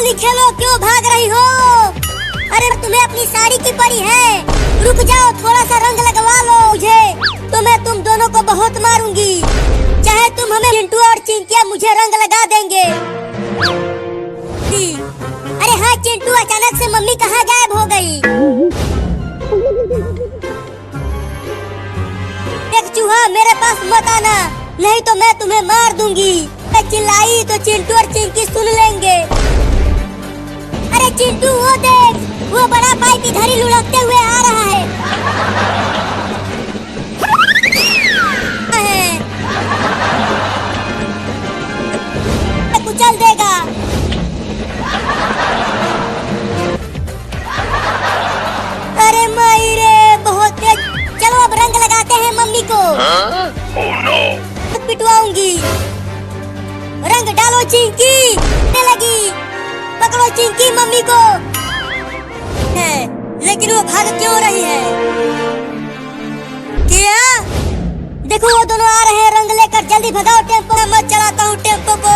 होली खेलो, क्यों भाग रही हो? अरे तुम्हें अपनी साड़ी की पड़ी है, रुक जाओ, थोड़ा सा रंग लगवा लो मुझे, तो मैं तुम दोनों को बहुत मारूंगी। चाहे तुम हमें चिंटू और चिंकिया मुझे रंग लगा देंगे। अरे हाँ चिंटू, अचानक से मम्मी कहाँ गायब हो गई? एक चूहा मेरे पास मत आना, नहीं तो मैं तुम्हें मार दूंगी। मैं चिल्लाई तो चिंटू और चिंकी सुन लेंगे। अरे चिंटू वो देख, वो बड़ा पाइप इधर ही लुढ़कते हुए आ रहा है। कुचल देगा। अरे माई रे, बहुत तेज। चलो अब रंग लगाते हैं मम्मी को। Oh no! पिटवाऊंगी। रंग डालो चिंकी, लगी। पकड़ो चिंकी मम्मी को। है, लेकिन वो भाग क्यों रही है? क्या? देखो वो दोनों आ रहे हैं रंग लेकर, जल्दी भगाओ टेम्पो। मत चलाता हूँ टेम्पो को,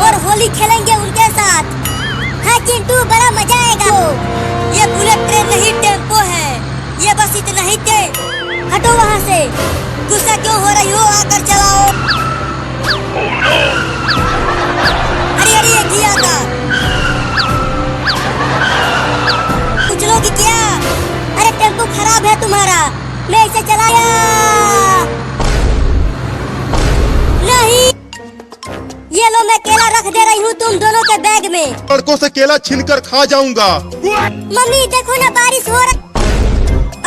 और होली खेलेंगे उनके साथ। हाँ चिंटू, बड़ा मजा आएगा। ये बुलेट ट्रेन नहीं टेम्पो है, ये बस इतना ही थे। हटो वहाँ से, गुस्सा क्यों हो रही हो? आकर चलाओ। अरे अरे ये किया था, कुछ लोग क्या? अरे टेम्पो खराब है तुम्हारा, मैं इसे चलाया नहीं। ये लो, मैं केला रख दे रही हूँ तुम दोनों के बैग में। लड़कों से केला छीनकर खा जाऊंगा। मम्मी देखो ना, बारिश हो रही।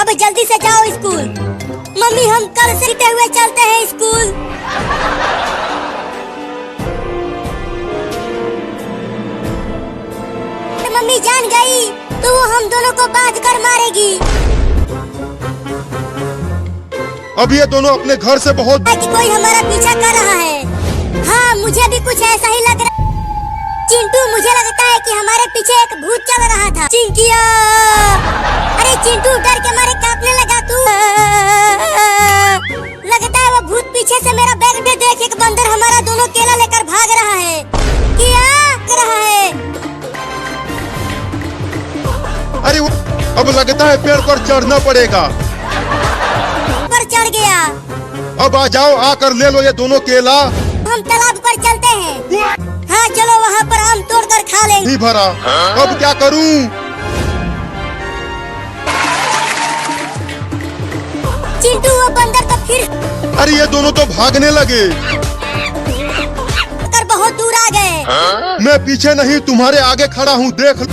अब जल्दी से जाओ स्कूल। मम्मी हम कल सीते हुए चलते हैं स्कूल। मम्मी जान गई तो वो हम दोनों को बांध कर मारेगी। अब ये दोनों अपने घर से बहुत कि कोई हमारा पीछा कर रहा है। हाँ मुझे भी कुछ ऐसा ही लग रहा। चिंटू, मुझे लगता है कि हमारे पीछे एक भूत चल रहा था। चिंकिया, अरे चिंटू डर के मारे कांपने लगा तू। लगता है वो भूत पीछे से मेरा बैग में देख एक बंदर हमारा दोनों केला लेकर भाग रहा है। क्या कर रहा है? अरे अब लगता है पेड़ पर चढ़ना पड़ेगा। पर चढ़ गया। अब आ जाओ, आकर ले लो ये दोनों केला। हम तालाब पर चलते हैं। हाँ चलो, वहाँ पर आम तोड़कर खा लेंगे। नहीं भरा, अब क्या करूं? चिंटू वो बंदर तो फिर। अरे ये दोनों तो भागने लगे। कर बहुत दूर आ गए। मैं पीछे नहीं, तुम्हारे आगे खड़ा हूँ, देख।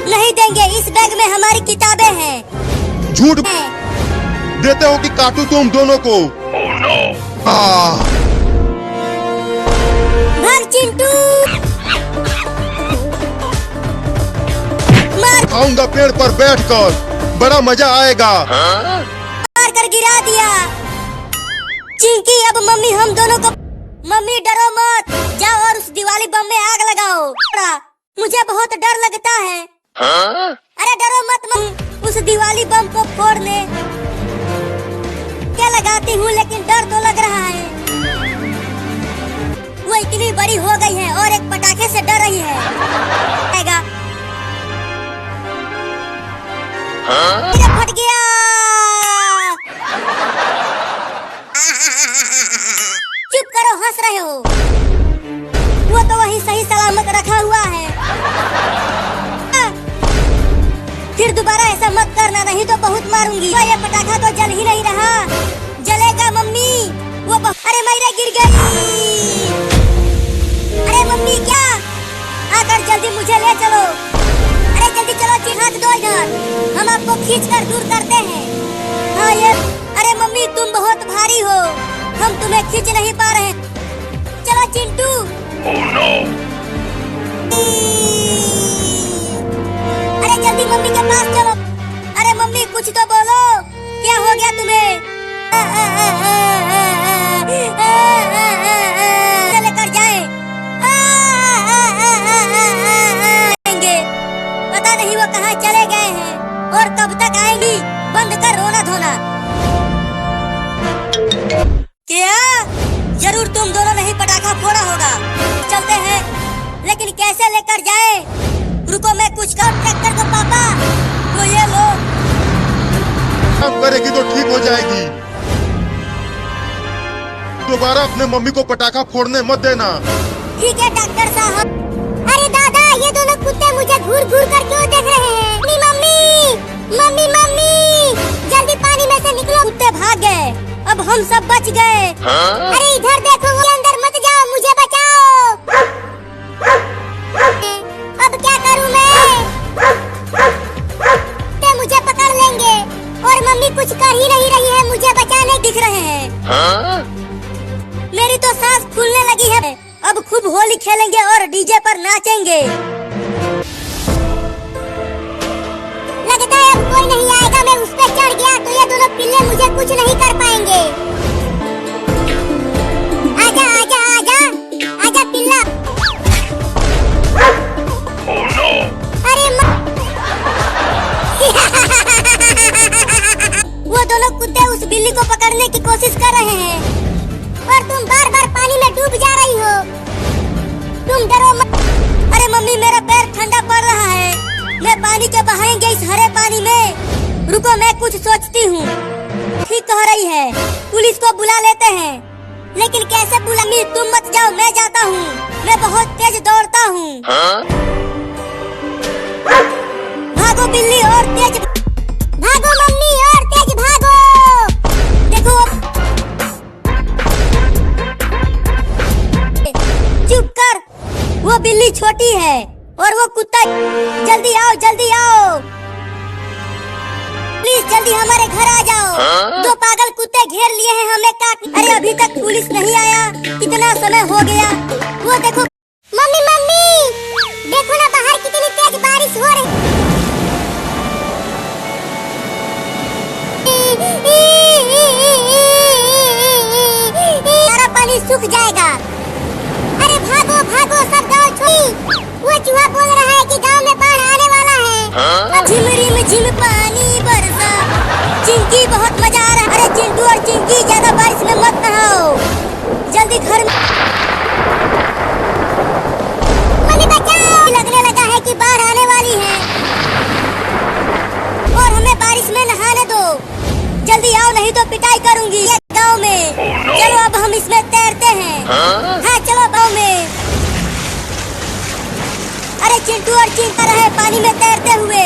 नहीं देंगे, इस बैग में हमारी किताबें हैं। झूठ देते हो कि काटू तुम दोनों को? Oh no! भाग चिंटू, मार। खाऊंगा पेड़ पर बैठकर, बड़ा मजा आएगा। मार कर गिरा दिया। चिंकी, अब मम्मी हम दोनों को। मम्मी डरो मत, जाओ और उस दिवाली बम में आग लगाओ। मुझे बहुत डर लगता है। अरे डरो मत मम्मी, उस दिवाली बम को फोड़ने क्या लगाती हूँ, लेकिन डर तो लग रहा है। वो इतनी बड़ी हो गई है और एक पटाखे से डर रही है। फट गया। चुप करो, हंस रहे हो। वो तो वही सही सलामत रखा हुआ है। फिर दोबारा ऐसा मत करना, नहीं तो बहुत मारूंगी। ये पटाखा तो जल ही नहीं रहा। जलेगा मम्मी। वो अरे मेरे गिर गई। अरे मम्मी क्या? आकर जल्दी मुझे ले चलो। अरे जल्दी चलो, हाथ दो इधर, हम आपको खींच कर दूर करते हैं। हाँ ये, अरे मम्मी तुम बहुत भारी हो, हम तुम्हें खींच नहीं पा रहे। चलो चिंटू। Oh no! अरे जल्दी मम्मी के पास चलो। अरे मम्मी कुछ तो बोलो, क्या हो गया तुम्हें? लेकर जाए। पता नहीं वो कहाँ चले गए हैं और कब तक आएंगी। बंद कर रोना धोना। क्या? जरूर तुम दोनों ने ही पटाखा फोड़ा होगा। चलते हैं। नीचे लेकर जाए। रुको मैं कुछ कहूँ ट्रैक्टर को पापा। तो ये लो। काम करेगी तो ठीक हो जाएगी। दोबारा अपने मम्मी को पटाखा फोड़ने मत देना। ठीक है डॉक्टर साहब। अरे दादा, ये दोनों कुत्ते मुझे घूर घूर कर क्यों देख रहे हैं? मम्मी मम्मी मम्मी, जल्दी पानी में से निकलो। कुत्ते भाग गए, अब हम सब बच गए। अरे इधर देखो, वो अंदर मत जाओ, मुझे बचाओ। अब क्या करूं मैं? ते मुझे पकड़ लेंगे और मम्मी कुछ कर ही नहीं रही है, मुझे बचाने दिख रहे हैं। मेरी तो सांस फूलने लगी है। अब खूब होली खेलेंगे और डीजे पर नाचेंगे। लगता है अब कोई नहीं आएगा। मैं उस पे चढ़ गया तो ये दोनों पिल्ले मुझे कुछ नहीं कर पाएंगे। आजा आजा आजा आजा पिल्ला। Oh no! अरे वो दोनों कुत्ते उस बिल्ली को पकड़ने की कोशिश कर रहे हैं और तुम बार बार पानी में डूब जा रही हो। तुम डरो मत। अरे मम्मी, मेरा पैर ठंडा पड़ रहा है। मैं पानी के बहाएंगे इस हरे पानी में। रुको मैं कुछ सोचती हूँ। ठीक कह रही है, पुलिस को बुला लेते हैं। लेकिन कैसे बुला? तुम मत जाओ, मैं जाता हूँ। मैं बहुत तेज दौड़ता हूँ। भागो बिल्ली, और तेज भागो मम्मी, और तेज भागो। देखो चुप कर, वो बिल्ली छोटी है और वो कुत्ता। जल्दी आओ जल्दी आओ, प्लीज जल्दी हमारे घर आ जाओ। दो पागल कुत्ते घेर लिए हैं हमें काट। अरे अभी तक पुलिस नहीं आया, कितना समय हो गया। वो देखो मम्मी मम्मी, देखो ना बाहर कितनी तेज बारिश हो रही। सारा पानी सूख जाएगा। अरे भागो भागो, सब गाँव छोड़ी। वो चूहा बोल रहा है कि गांव में बाढ़ आने वाला है। अब झिम झिम पानी बरसा, चिंकी बहुत मजा आ रहा है। अरे चिंटू और चिंकी, ज्यादा बारिश में मत नहाओ, जल्दी घर में। मम्मी बचाओ, लगने लगा है कि बाढ़ आने वाली है और हमें बारिश में नहाने दो। जल्दी आओ, नहीं तो पिटाई करूंगी गाँव में। चलो अब हम इसमें तैरते हैं। हाँ चलो गाँव में। अरे चिंटू और चिंता रहे पानी में तैरते हुए।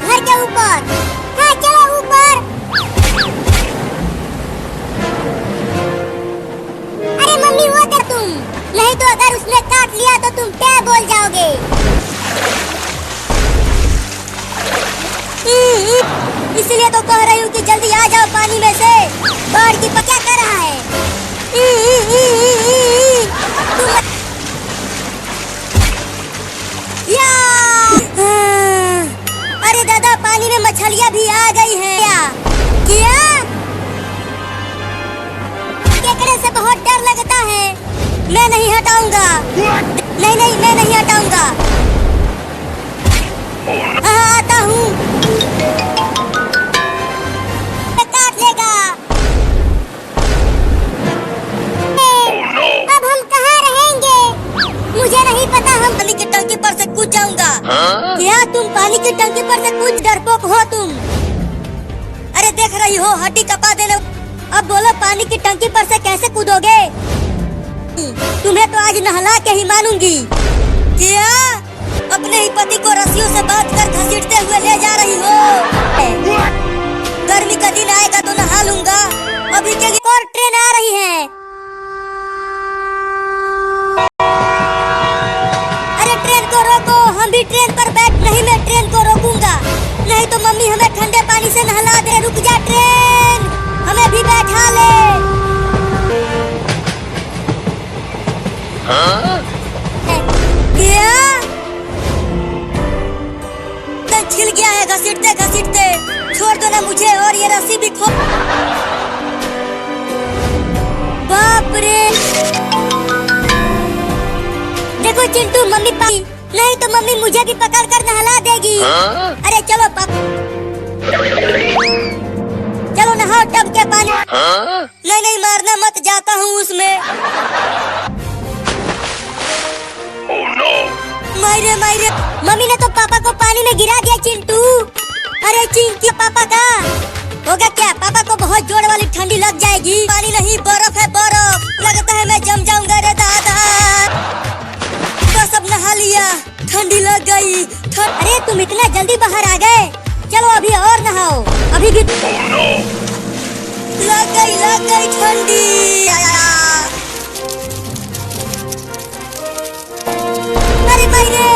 घर के ऊपर। हाँ चलो ऊपर। अरे मम्मी वो दे तुम, नहीं तो अगर उसने काट लिया तो तुम क्या बोल जाओगे। इसलिए तो कह रही हूँ कि जल्दी आ जाओ पानी में से। बाढ़ की क्या कर रहा है? अरे दादा, पानी में मछलियाँ भी आ गई है। क्या? केकड़े से बहुत डर लगता है। मैं नहीं हटाऊंगा। नहीं नहीं, मैं नहीं हटाऊंगा। हाँ आता हूँ। काट लेगा। अब हम कहाँ रहेंगे? मुझे नहीं पता। हम पानी की टंकी पर से कूद जाऊंगा। क्या तुम पानी की टंकी पर से कूद? डरपोक हो तुम। अरे देख रही हो, हड्डी कपा देने। अब बोलो पानी की टंकी पर से कैसे कूदोगे? तुम्हें तो आज नहला के ही मानूंगी। क्या अपने ही पति को रस्सियों से बांधकर घसीटते हुए ले जा रही हो? गर्मी का दिन आएगा तो नहा लूंगा। अभी के लिए और ट्रेन आ रही है। अरे ट्रेन को रोको, हम भी ट्रेन पर बैठ। नहीं, मैं ट्रेन को रोकूंगा, नहीं तो मम्मी हमें ठंडे पानी से नहला दे। रुक जा ट्रेन, हमें भी बैठा ले। क्या? छिल गया है घसीटते घसीटते। छोड़ दो ना मुझे, और ये रस्सी भी खो। बाप रे, देखो चिंटू, मम्मी पानी। नहीं तो मम्मी मुझे भी पकड़ कर नहला देगी। अरे चलो चलो नहाओ टब के पानी। नहीं नहीं, मारना मत, जाता हूँ उसमें। मायरे मायरे, मम्मी ने तो पापा को पानी में गिरा दिया चिंटू। अरे चिंकी, पापा का होगा क्या? पापा को बहुत जोर वाली ठंडी लग जाएगी। पानी नहीं, बर्फ है बर्फ। लगता है मैं जम जाऊंगा रे दादा। तो सब नहा लिया, ठंडी लग गई। अरे तुम इतना जल्दी बाहर आ गए, चलो अभी और नहाओ। अभी भी Oh no! लग गई ठंडी। अरे मायरे,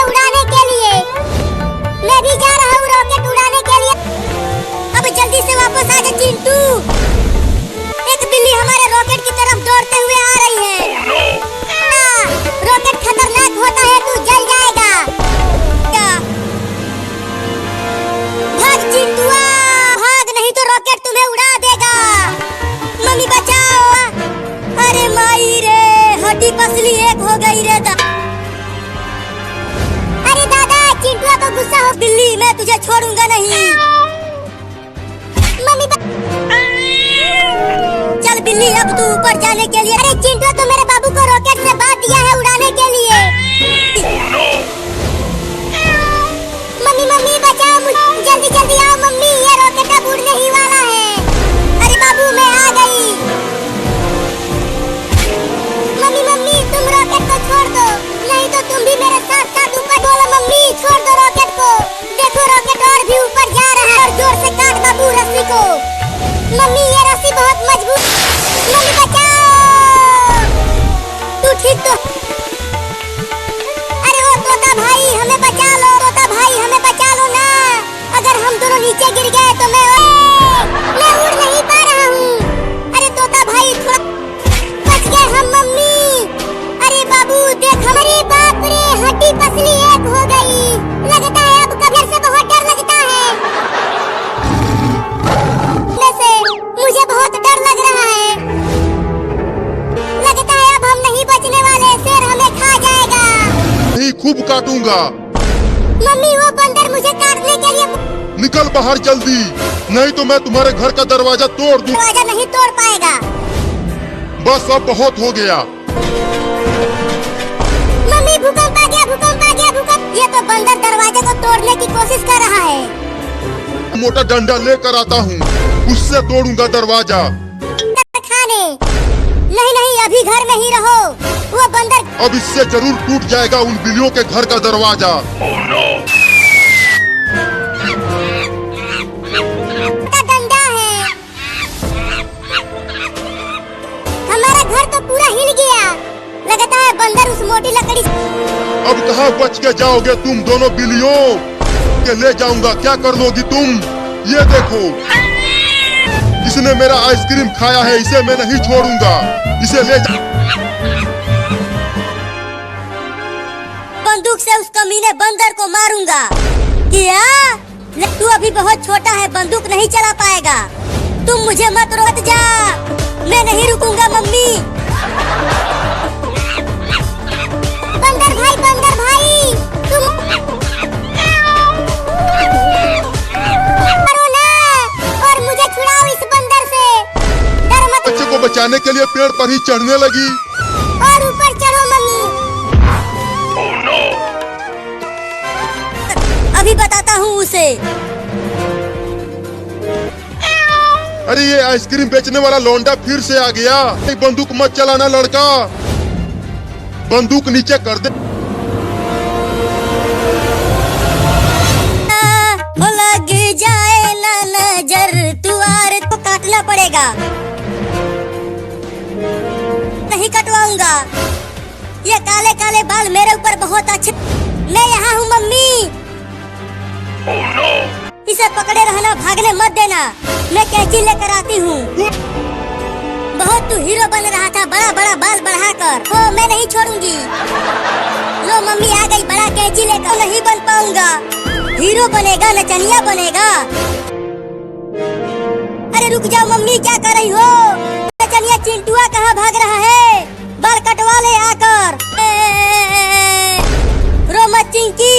उड़ाने के लिए मैं भी जा रहा हूँ, रॉकेट उड़ाने के लिए। अब जल्दी से वापस आ जा चिंटू। एक बिल्ली हमारे रॉकेट की तरफ दौड़ते हुए आ रही है। Oh no! रॉकेट खतरनाक होता है, तू जल जाएगा। क्या? भाग चिंटुआ, भाग, नहीं तो रॉकेट तुम्हें उड़ा देगा। मम्मी बचाओ। अरे माई रे, हड्डी पसली एक हो गई रे अरे दादा, चिंटुआ को गुस्सा हो। बिल्ली, मैं तुझे छोड़ूंगा नहीं। मम्मी चल बिल्ली, अब तू ऊपर जाने के लिए। अरे चिंटुआ, तो मेरे बाबू को रॉकेट में बांध दिया है उड़ाने के लिए। Oh no! मम्मी बचाओ मुझे, जल्दी जल्दी आओ मम्मी, ये रॉकेट अब उड़ने ही वाला है। अरे बाबू, मैं आ गई। मम्मी तुम रॉकेट को छोड़ दो, नहीं तो तुम भी मेरे साथ साथ ऊपर। बोलो मम्मी, छोड़ दो रॉकेट को। देखो रॉकेट और भी ऊपर जा रहा है। और जोर से काट बाबू रस्सी को। मम्मी, ये रस्सी बहुत मजबूत। मम्मी बचाओ, तू ठीक तो? अरे ओ तोता भाई, हमें बचा लो। तोता भाई, हमें बचा लो ना। अगर हम दोनों नीचे गिर गए तो मैं उड़ नहीं पा रहा हूँ। अरे तोता भाई, थोड़ा बच गए हम। मम्मी, अरे बाबू देख, हमारे बाप रे, हड्डी पसली एक हो गई। लगता है अब कब्र से बहुत डर लगता है। से मुझे बहुत डर लग रहा है। लगता है अब हम नहीं बचने वाले, शेर हमें खा जाएगा। नहीं, खूब काटूंगा। मम्मी, वो बंदर मुझे काटने के लिए। निकल बाहर जल्दी, नहीं तो मैं तुम्हारे घर का दरवाजा तोड़ दूं। दरवाजा नहीं तोड़ पाएगा। बस अब बहुत हो गया। मम्मी, भूकंप आ गया, भूकंप आ गया, भूकंप। ये तो बंदर दरवाजे को तोड़ने की कोशिश कर रहा है। मोटा डंडा लेकर आता हूँ, उससे तोड़ूंगा दरवाजा। खाने नहीं, अभी घर में ही रहो। वो बंदर अब इससे जरूर टूट जाएगा उन बिल्लियों के घर का दरवाजा। Oh no! डंडा है। हमारा घर तो पूरा हिल गया। लगता है बंदर उस मोटी लकड़ी। अब कहाँ बच के जाओगे तुम दोनों बिल्लियों? के ले जाऊंगा, क्या कर लोगी तुम? ये देखो, इसने मेरा आइसक्रीम खाया है, इसे मैं नहीं छोड़ूंगा। इसे ले जा। बंदूक से उस कमीने बंदर को मारूंगा। क्या? तू अभी बहुत छोटा है, बंदूक नहीं चला पाएगा। तुम मुझे मत रोक जा, मैं नहीं रुकूंगा मम्मी। बंदर भाई तुम करो ना, और मुझे छुड़ाओ इस बंदर से। डर मत। बच्चे को बचाने के लिए पेड़ पर ही चढ़ने लगी। और ऊपर चढ़ो मम्मी। Oh no! अभी बताता हूँ उसे। अरे ये आइसक्रीम बेचने वाला लौंडा फिर से आ गया। बंदूक मत चलाना लड़का, बंदूक नीचे कर दे। लग जाए ना नजर, तुआरे को काटना पड़ेगा। नहीं कटवाऊंगा, ये काले काले बाल मेरे ऊपर बहुत अच्छे। मैं यहाँ हूँ मम्मी। Oh no! इसे पकड़े रहना, भागने मत देना। मैं कैंची लेकर आती हूँ। बहुत तू हीरो बन रहा था, बड़ा बड़ा बाल बढ़ाकर। ओ, मैं नहीं छोड़ूंगी। लो मम्मी आ गई बड़ा कैंची लेकर। नहीं बन पाऊंगा। हीरो बनेगा, नचनिया बनेगा। अरे रुक जाओ मम्मी, क्या कर रही हो? नचनिया चिंटुआ कहाँ भाग रहा है? बाल कटवा ले आकर। रो मत चिंकी,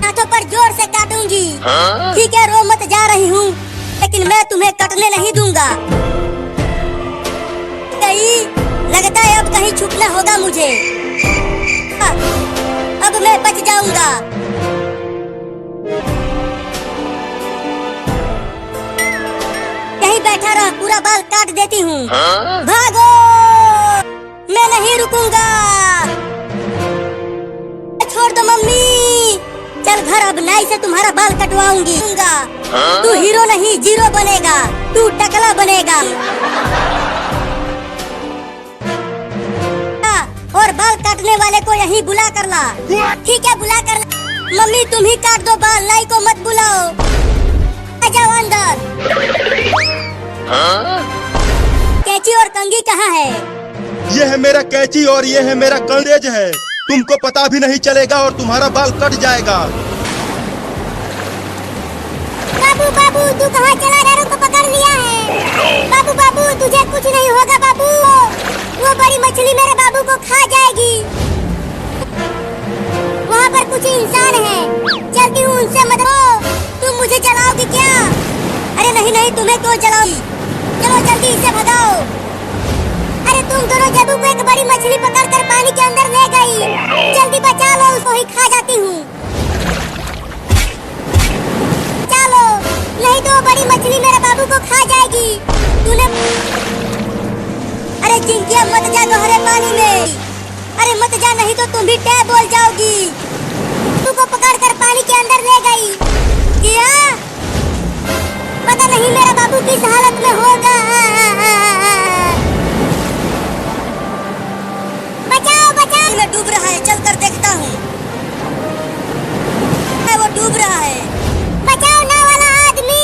हाथों पर जोर से काटूंगी। ठीक है, रो मत, जा रही हूँ, लेकिन मैं तुम्हें कटने नहीं दूंगा। लगता है अब कहीं छुपना होगा मुझे। अब मैं बच जाऊंगा। यहीं बैठा रह, पूरा बाल काट देती हूँ। भागो, मैं नहीं रुकूंगा। छोड़ दो मम्मी। चल घर, अब नाई से तुम्हारा बाल कटवाऊंगी। तू हीरो नहीं जीरो बनेगा, तू टकला बनेगा। और बाल काटने वाले को यहीं बुला कर ला। ठीक है, बुला कर ला। मम्मी तुम ही काट दो बाल, नाई को मत बुलाओ। आ जाओ अंदर। कैंची और कंघी कहाँ है? ये है मेरा कैंची और ये है मेरा कंडेज है। तुमको पता भी नहीं चलेगा और तुम्हारा बाल कट जाएगा। बाबू बाबू तू कहाँ चला? डरों को पकड़ लिया है। बाबू बाबू तुझे कुछ नहीं होगा बाबू। वो बड़ी मछली मेरे बाबू को खा जाएगी। वहाँ पर कुछ इंसान है, चलती हूँ उनसे मदद। तुम मुझे चलाओगी क्या? अरे नहीं नहीं, तुम्हें क्यों चलाऊंगी? चलो जल्दी इसे भगाओ। अरे तुम दोनों जबू को एक बड़ी मछली पकड़कर पानी के अंदर ले गई। जल्दी बचा लो, उसको ही खा जाती हूँ। चलो, नहीं तो बड़ी मछली मेरे बाबू को खा जाएगी। तूने अरे चिंकिया मत जा गहरे पानी में। अरे मत जा, नहीं तो तुम भी टैब बोल जाओगी। तू को पकड़कर पानी के अंदर ले गई। क्या पता नहीं मेरा बाबू किस हालत में होगा। बचाओ बचाओ। मैं डूब रहा है, चल कर देखता हूँ। वो डूब रहा है। बचाओ ना वाला आदमी,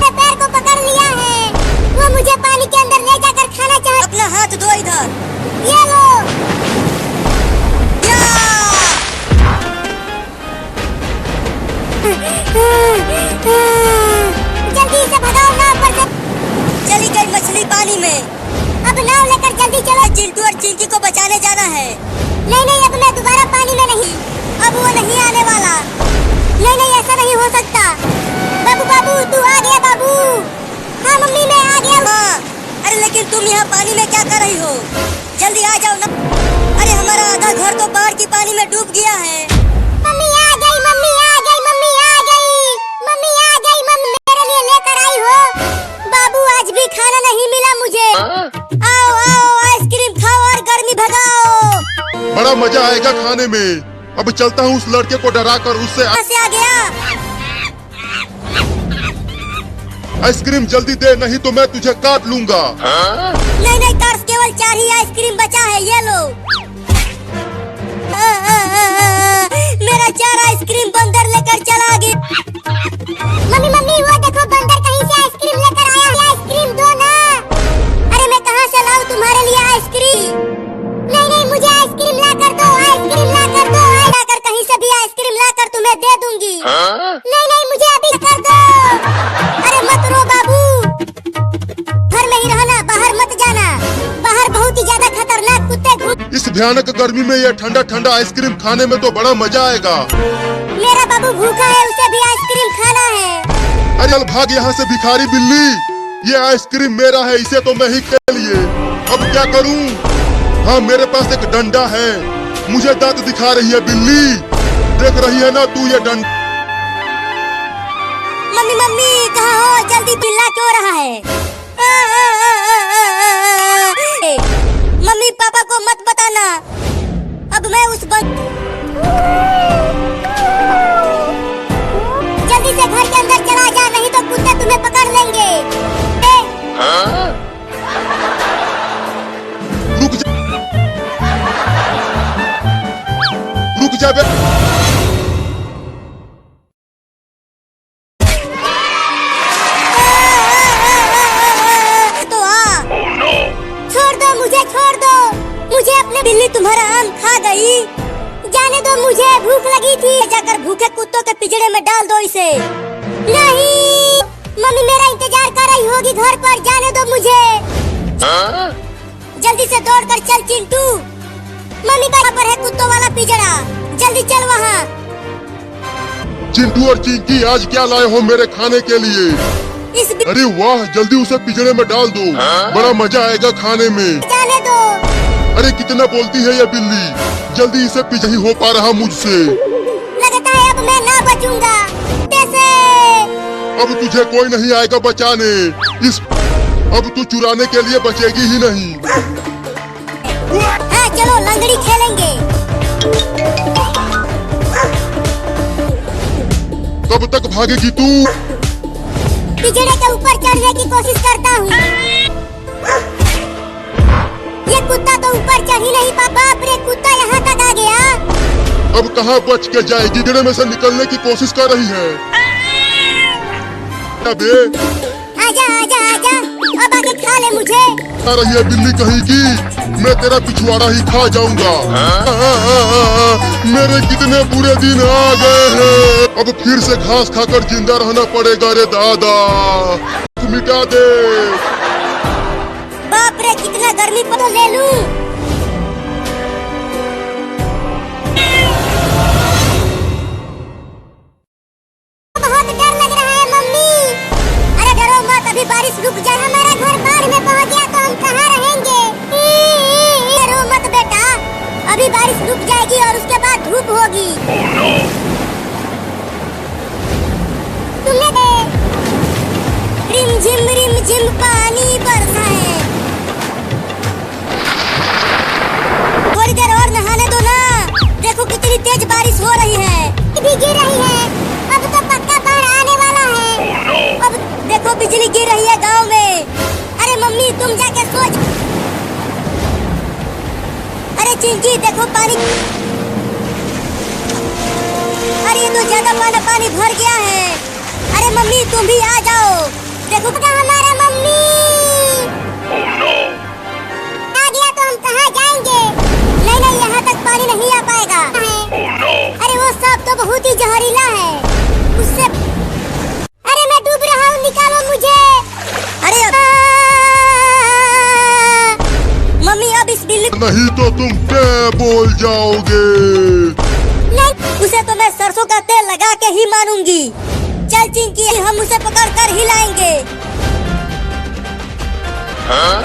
मेरे पैर को पकड़ लिया है। वो मुझे पानी के अंदर ले जाकर खाना चाहता। अपना हाथ दो इधर। ये लो। जल्दी से भगाओ नाव पर से। चली गई मछली पानी में। अब नाव लेकर जल्दी चलो। चिंटू और चिंकी को बचाने जाना है। नहीं नहीं, अब मैं दोबारा पानी में नहीं। अब वो नहीं आने वाला। नहीं नहीं, ऐसा नहीं हो सकता। बाबू बाबू तू आ गया बाबू। हाँ मम्मी मैं आ गया। हाँ, अरे लेकिन तुम यहाँ पानी में क्या कर रही हो? जल्दी आ जाओ ना। अरे हमारा आधा घर तो बाढ़ की पानी में डूब गया है। मम्मी आ गई, मम्मी आ गई, मम्मी आ गई, मम्मी आ गई। मम्मी मेरे लिए लेकर आई हो? बाबू आज भी खाना नहीं मिला मुझे। आओ आओ, आइसक्रीम खाओ और गर्मी भगाओ। बड़ा मजा आएगा खाने में। अब चलता हूँ उस लड़के को डरा कर उससे। आ गया। आइसक्रीम जल्दी दे, नहीं तो मैं तुझे काट लूंगा। नहीं नहीं कार्स, केवल 4 ही आइसक्रीम बचा है, ये लो। मेरा 4 आइसक्रीम बंदर लेकर चला गया। मम्मी मम्मी वो देखो, बंदर कहीं से आइसक्रीम लेकर आया है। आइसक्रीम दो ना। अरे मैं कहाँ से लाऊं तुम्हारे लिए आइसक्रीम? नहीं नहीं, मुझे आइसक्रीम ला कर दो, आइसक्रीम ला कर दो। लाकर कहीं से भी आइसक्रीम लाकर तुम्हें दे दूंगी। नहीं नहीं, मुझे अभी कर दो। अरे मत रो बाबू, घर में ही रहना, बाहर मत जाना। बाहर बहुत ही ज्यादा खतरनाक कुत्ते घूम। इस भयानक गर्मी में ये ठंडा ठंडा आइसक्रीम खाने में तो बड़ा मजा आएगा। मेरा बाबू भूखा है, उसे भी आइसक्रीम खाना है। अरे चल भाग यहाँ से भिखारी बिल्ली। ये आइसक्रीम मेरा है, इसे तो मैं ही खा लिए। अब क्या करूँ? हाँ मेरे पास एक डंडा है। मुझे दांत दिखा रही है बिल्ली। देख रही है ना तू ये डंडा? मम्मी मम्मी कहाँ हो? जल्दी चिल्ला क्यों रहा है? मम्मी पापा को मत बताना। अब मैं उस जल्दी से घर के अंदर चला जा, नहीं तो कुत्ते तुम्हें पकड़ लेंगे। रुक जा बे। छोड़ दो मुझे। अपने बिल्ली तुम्हारा आम खा गई। जाने दो मुझे, भूख लगी थी। जाकर भूखे कुत्तों के पिंजरे में डाल दो इसे। नहीं, मम्मी मेरा इंतजार कर रही होगी घर पर। जाने दो मुझे। जल्दी से दौड़कर चल चिंटू। मम्मी का पर है कुत्तों वाला पिंजरा, जल्दी चल वहाँ। चिंटू और चिंकी आज क्या लाए हो मेरे खाने के लिए? अरे वाह, जल्दी उसे पिंजरे में डाल दो। बड़ा मजा आएगा खाने में। जाने दो। अरे कितना बोलती है ये बिल्ली, जल्दी इसे पीछे ही हो पा रहा मुझसे। लगता है अब मैं ना बचूंगा। कैसे? अब तुझे कोई नहीं आएगा बचाने। अब तू चुराने के लिए बचेगी ही नहीं। हाँ चलो लंगड़ी खेलेंगे। कब तक भागेगी तू? पिंजरे के ऊपर चढ़ने की कोशिश करता हूँ। ये कुत्ता तो ऊपर चढ़ ही नहीं पा। बाप रे, कुत्ता यहाँ तक आ गया। अब कहाँ बच के जाएगी? गिरे में से निकलने की कोशिश कर रही है। अबे आजा आजा आजा, अब आके खा ले मुझे। आ रही है बिल्ली कहीं की, मैं तेरा पिछवाड़ा ही खा जाऊंगा। मेरे कितने बुरे दिन आ गए हैं। अब फिर से घास खाकर जिंदा रहना पड़ेगा रे दादा। मिटा दे। बाप रे, कितना गर्मी पर तो ले लूं। बहुत डर लग रहा है मम्मी। अरे डरो मत, अभी बारिश रुक जाए। हमारा घर बाढ़ में पहुंच गया तो हम कहाँ रहेंगे? डरो मत बेटा, अभी बारिश रुक जाएगी और उसके बाद धूप होगी। तुमने रिम झिम पानी बरसा है। थोड़ी देर और नहाने दो ना। देखो कितनी तेज बारिश हो रही है। गिर रही है, अब तो पक्का बाढ़ आने वाला है। अब देखो बिजली गिर रही है गांव में। अरे मम्मी तुम जाके सोच। अरे चिंकी देखो पानी। अरे ये तो ज्यादा पानी भर गया है। अरे मम्मी तुम भी आ जाओ। देखो हमारा मम्मी आ गया तो हम कहाँ जाएंगे? नहीं यहाँ तक पानी नहीं आ पाएगा। अरे वो सांप तो बहुत ही जहरीला है। उससे अरे मैं डूब रहा हूँ, निकालो मुझे। अरे मम्मी अब इस बिल्ली नहीं तो तुम क्या बोल जाओगे? नहीं, उसे तो मैं सरसों का तेल लगा के ही मारूंगी। चल चिंकी, हम उसे पकड़ कर हिलाएंगे।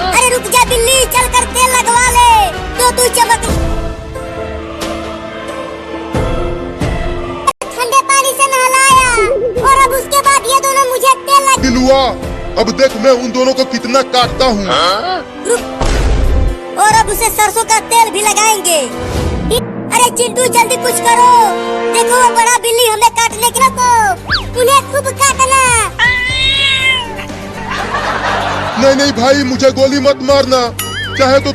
अरे रुक जा बिल्ली, चल कर तेल लगवा ले तो तू चमक। ठंडे पानी से नहलाया और अब उसके बाद ये दोनों मुझे तेल लग। बिलुआ, अब देख मैं उन दोनों को कितना काटता हूँ। रुक, और अब उसे सरसों का तेल भी लगाएंगे। अरे चिंटू जल्दी कुछ करो। देखो वो बड़ा बिल्ली हमें काटने के लिए, उन्हें खूब काटना। नहीं भाई, मुझे गोली मत मारना। चाहे तो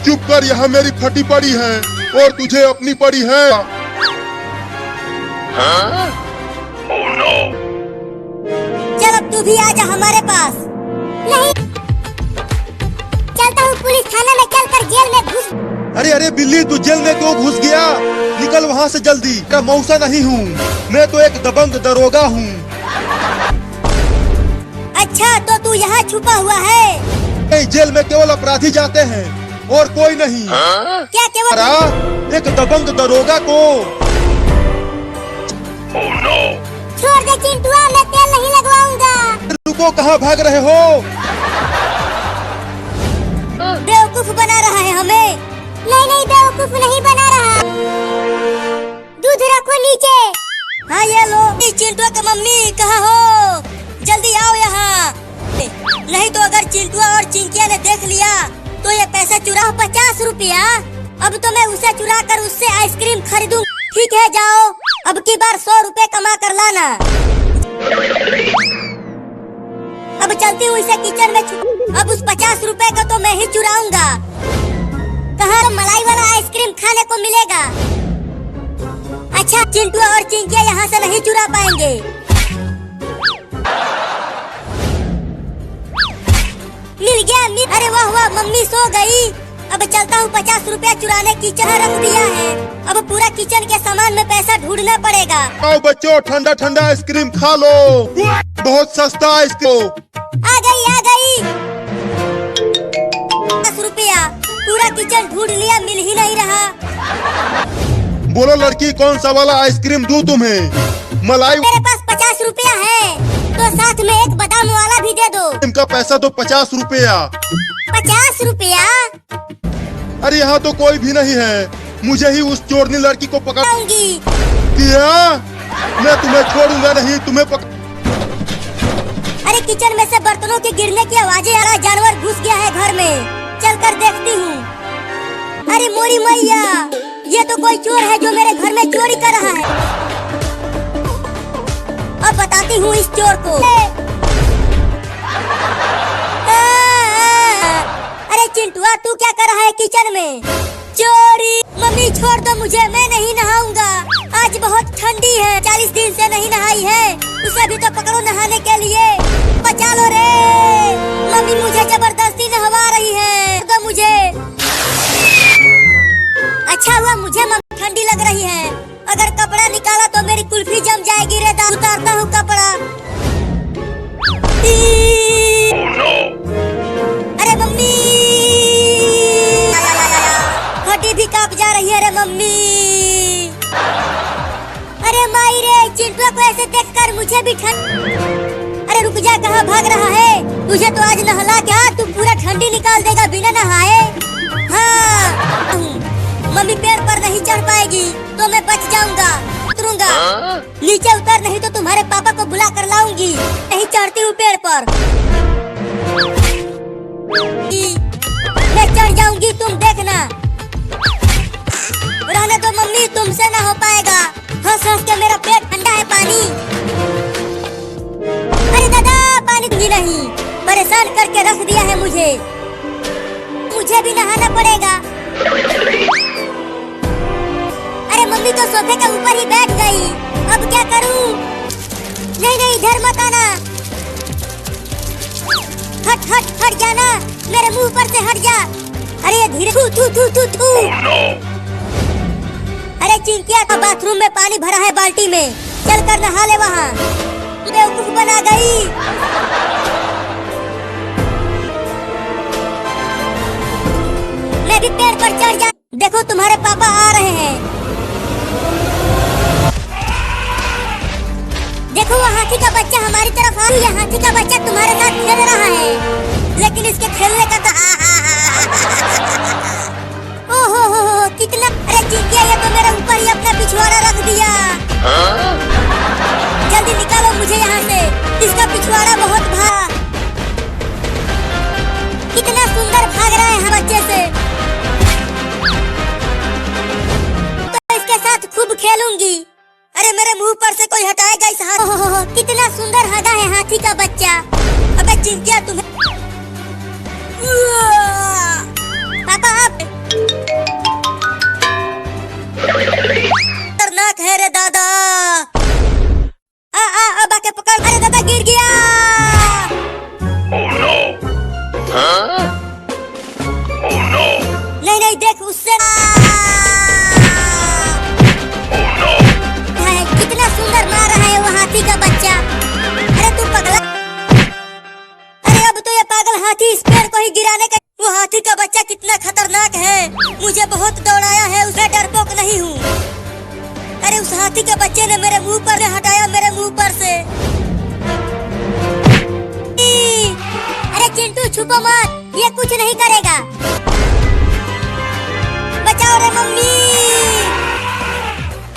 चुप कर, यहाँ मेरी फटी पड़ी है और तुझे अपनी पड़ी है। चल अब तू भी आजा हमारे पास। नहीं, चलता हूँ पुलिस थाने में, चल कर जेल में घुस। अरे बिल्ली, तू जेल में क्यों घुस गया? निकल वहाँ से जल्दी। मैं मौसा नहीं हूँ, मैं तो एक दबंग दरोगा हूँ। अच्छा तो तू यहाँ छुपा हुआ है? जेल में केवल अपराधी जाते हैं और कोई नहीं। क्या केवल एक दबंग दरोगा को? छोड़ दे चिंटुआ, मैं तेल नहीं लगवाऊंगा। रुको, कहाँ भाग रहे हो? बेवकूफ बना रहा है हमें। नहीं बेवकूफ नहीं बना रहा। दूध रखो नीचे। हाँ ये लो। चिंटुआ की मम्मी कहाँ हो? जल्दी आओ यहाँ। नहीं तो अगर चिंटुआ और चिंकिया ने देख लिया तो ये पैसा चुरा 50 रुपया। अब तो मैं उसे चुरा कर उससे आइसक्रीम खरीदूं। ठीक है जाओ, अब की बार 100 रुपए कमा कर लाना। अब चलती हूँ इसे किचन में। अब उस 50 रुपए का तो मैं ही चुराऊंगा। कहाँ मलाई वाला आइसक्रीम खाने को मिलेगा? अच्छा चिंटुआ और चिंकिया यहाँ से नहीं चुरा पाएंगे। मिल गया। अरे वाह वाह, मम्मी सो गई। अब चलता हूँ 50 रुपया चुराने किचन रख दिया है। अब पूरा किचन के सामान में पैसा ढूंढना पड़ेगा। आओ बच्चों, ठंडा ठंडा आइसक्रीम खा लो, बहुत सस्ता आइसक्रीम। आ गई 10 रुपया। पूरा किचन ढूंढ लिया, मिल ही नहीं रहा। बोलो लड़की, कौन सा वाला आइसक्रीम दूं तुम्हें? मलाई? मेरे पास 50 रुपया है तो साथ में एक बादाम वाला भी दे दो। इनका पैसा तो 50 रुपया। 50 रुपया? अरे यहाँ तो कोई भी नहीं है, मुझे ही उस चोरनी लड़की को पकड़ आऊंगी। दिया। मैं तुम्हें छोड़ूंगा नहीं, तुम्हें अरे किचन में से बर्तनों के गिरने की आवाजें आ रहा, जानवर घुस गया है घर में, चल कर देखती हूँ। अरे मोरी मैया, ये तो कोई चोर है जो मेरे घर में चोरी कर रहा है। अब बताती हूँ इस चोर को। अरे चिंटुआ, तू क्या कर रहा है किचन में? चोरी। मम्मी छोड़ दो मुझे, मैं नहीं नहाऊंगा, आज बहुत ठंडी है, 40 दिन से नहीं नहाई है, उसे भी तो पकड़ो नहाने के लिए, बचा लो रे। मम्मी मुझे जबरदस्ती नहवा रही है, तो मुझे अच्छा हुआ मुझे मम्मी ठंडी लग रही है, अगर कपड़ा निकाला तो मेरी कुल्फी जम जाएगी रे। उतारता हूँ कपड़ा। Oh no! अरे मम्मी, हड्डी भी कांप जा रही है रे मम्मी। अरे माई रे, चिंटू को ऐसे देखकर मुझे भी ठंड। अरे रुक जा, कहाँ भाग रहा है? तुझे तो आज नहला क्या, तू पूरा ठंडी निकाल देगा बिना नहाए। हाँ, मम्मी पेड़ पर नहीं चढ़ पाएगी तो मैं बच जाऊंगा, उतरूंगा। नीचे उतर, नहीं तो तुम्हारे पापा को बुला कर लाऊंगी। नहीं चढ़ती हूँ पेड़ पर, मैं चढ़ जाऊंगी, तुम देखना। रहने दो मम्मी, तुमसे ना हो पाएगा। हंस हंस के मेरा पेट ठंडा है। पानी, अरे दादा पानी भी नहीं, परेशान करके रख दिया है मुझे भी नहाना पड़ेगा। अरे मम्मी तो सोफे के ऊपर ही बैठ गई, अब क्या करूं? नहीं नहीं, इधर मत आना, हट हट हट जाना, मेरे मुंह पर से हट जा। अरे ये धीरे, थू थू थू थू थू। Oh no! अरे चिंकिया का बाथरूम में पानी भरा है बाल्टी में, चल कर नहा ले वहाँ। बेवकूफ बना गई। मैं भी पेड़ पर चढ़ जा। देखो तुम्हारे पापा आ रहे हैं। देखो वो हाथी का बच्चा हमारी तरफ आ रहा है। हाथी का बच्चा तुम्हारे साथ खेल रहा है, लेकिन इसके खेलने का तो ओहो कितना। अरे चिंकिया, ये तो मेरे ऊपर ही अपना पिछवाड़ा रख दिया। जल्दी निकालो मुझे यहाँ से, इसका पिछवाड़ा बहुत भाग। कितना सुंदर भाग रहा है हम बच्चे से, तो इसके साथ खूब खेलूंगी। अरे मेरे मुंह पर से कोई हटाएगा इस हाथ। ओहो कितना सुंदर हगा है हाथी का बच्चा। अबे चिंकिया, तुम्हें पापा आप खतरनाक है रे दादा। अब आके पकड़। अरे दादा गिर गया। Oh no! Oh no! नहीं नहीं, देख उससे। Oh no! कितना सुंदर मार रहा है वो हाथी का बच्चा। अरे तू पगला। अरे अब तो ये पागल हाथी इस पेड़ को ही गिराने का। वो हाथी का बच्चा कितना खतरनाक है, मुझे बहुत दौड़ाया है, उससे डरपोक नहीं हूँ। अरे उस हाथी के बच्चे ने मेरे मुंह पर हटाया, मेरे मुंह पर से। अरे चिंटू छुपो मत, ये कुछ नहीं करेगा। बचाओ रे मम्मी,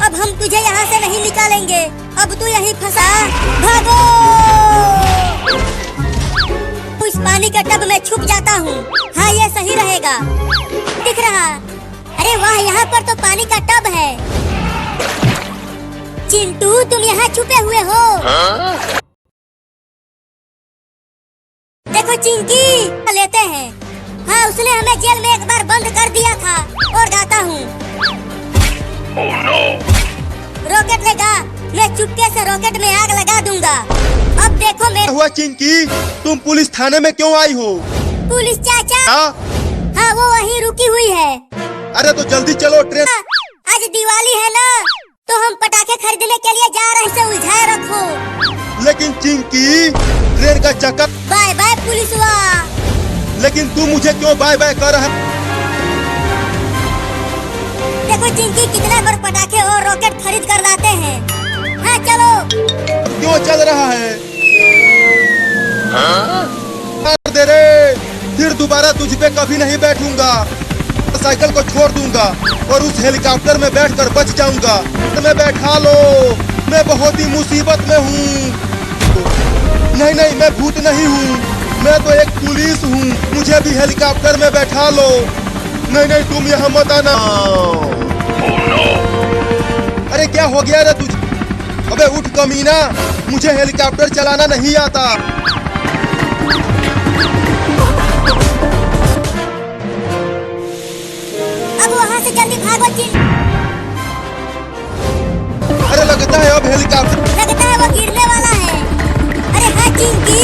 अब हम तुझे यहाँ से नहीं निकालेंगे, अब तू यहीं फंसा। भागो। उस पानी के टब में छुप जाता हूँ। हाँ ये सही रहेगा, दिख रहा। अरे वाह, यहाँ पर तो पानी का टब है। चिंटू तुम यहाँ छुपे हुए हो। देखो चिंकी, लेते हैं। हाँ उसने हमें जेल में एक बार बंद कर दिया था। और गाता हूँ। Oh no! रॉकेट लेगा, मैं चुपके से रॉकेट में आग लगा दूंगा। अब देखो मैं। हुआ चिंकी, तुम पुलिस थाने में क्यों आई हो? पुलिस चाचा? हाँ वो वहीं रुकी हुई है। अरे तो जल्दी चलो, ट्रेन। आज दिवाली है ना, तो हम पटाखे खरीदने के लिए जा रहे हैं, इसे उलझाए रखो। लेकिन चिंकी, ट्रेन का चक्कर। बाय बाय पुलिसवा। लेकिन तू मुझे क्यों बाय बाय कर रहा है? देखो चिंकी, कितना बार पटाखे और रॉकेट खरीद कर लाते हैं। हाँ चलो। क्यों चल रहा है? मार दे रे, फिर दोबारा तुझ पे कभी नहीं बैठूंगा। मोटरसाइकिल को छोड़ दूंगा और उस हेलीकॉप्टर में बैठकर बच जाऊंगा। मैं बैठा लो, मैं बहुत ही मुसीबत में हूँ। नहीं नहीं, मैं भूत नहीं हूँ, मैं तो एक पुलिस हूँ। मुझे भी हेलीकॉप्टर में बैठा लो। नहीं नहीं, तुम यहाँ मत आना। Oh no! अरे क्या हो गया रे तुझे? अबे उठ कमीना, मुझे हेलीकॉप्टर चलाना नहीं आता। अब वहाँ से जल्दी भागो चिंटू। अरे लगता है अब हेलीकॉप्टर। लगता है वो गिरने वाला है। अरे हाँ चिंकी,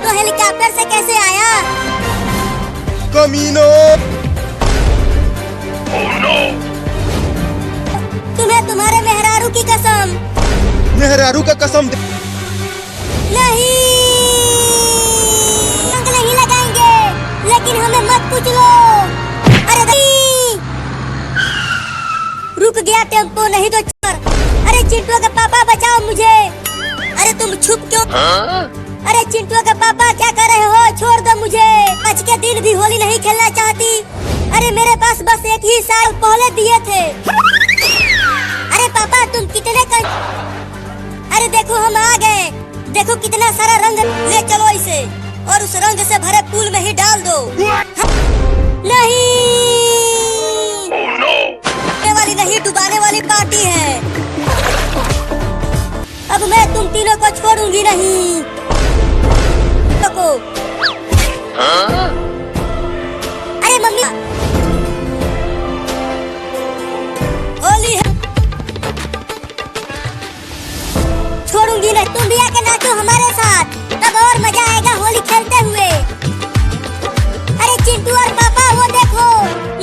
तो हेलीकॉप्टर से कैसे आया? कमीनो, Oh no! तुम्हें तुम्हारे मेहरारू की कसम। मेहरारू का कसम। नहीं, रंग नहीं लगाएंगे, लेकिन हमें मत पूछ लो। अरे नहीं, रुक गया टेम्पो, नहीं तो चोर। अरे चिंटू का पापा बचाओ मुझे। अरे तुम छुप क्यों? Huh? अरे चिंटू का पापा क्या कर रहे हो? छोड़ दो मुझे। आज के दिन भी होली नहीं खेलना चाहती। अरे मेरे पास बस एक ही साल पहले दिए थे। अरे पापा तुम कितने अरे देखो हम आ गए। देखो कितना सारा रंग, ले चलो इसे और उस रंग से भरे पूल में ही डाल दो। नहीं, Oh no! डूबने वाली नहीं, डुबाने वाली पार्टी है। अब मैं तुम तीनों को छोड़ूंगी नहीं। को Huh? अरे मम्मी, होली है, छोड़ूंगी नहीं। तुम भी आके नाचो हमारे साथ, तब और मजा आएगा होली खेलते हुए। अरे चिंटू और पापा वो देखो,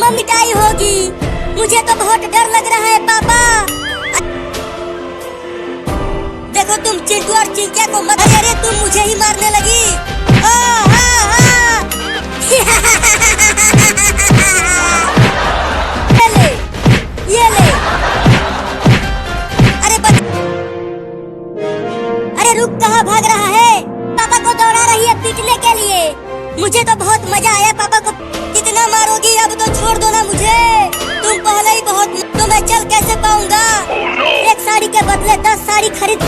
मम्मी मिटाई होगी। मुझे तो बहुत डर लग रहा है पापा। देखो तुम चिंटू और चिंकिया को मत। अरे तुम मुझे ही मारने लगी। ये ले। अरे रुक, कहाँ भाग रहा है? पापा को दौड़ा रही है पीटने के लिए। मुझे तो बहुत मजा आया। पापा को कितना मारोगी? अब तो छोड़ दो ना मुझे। तुम पहले ही बहुत, तो मैं चल कैसे पाऊंगा? Oh no! एक साड़ी के बदले 10 साड़ी खरीद।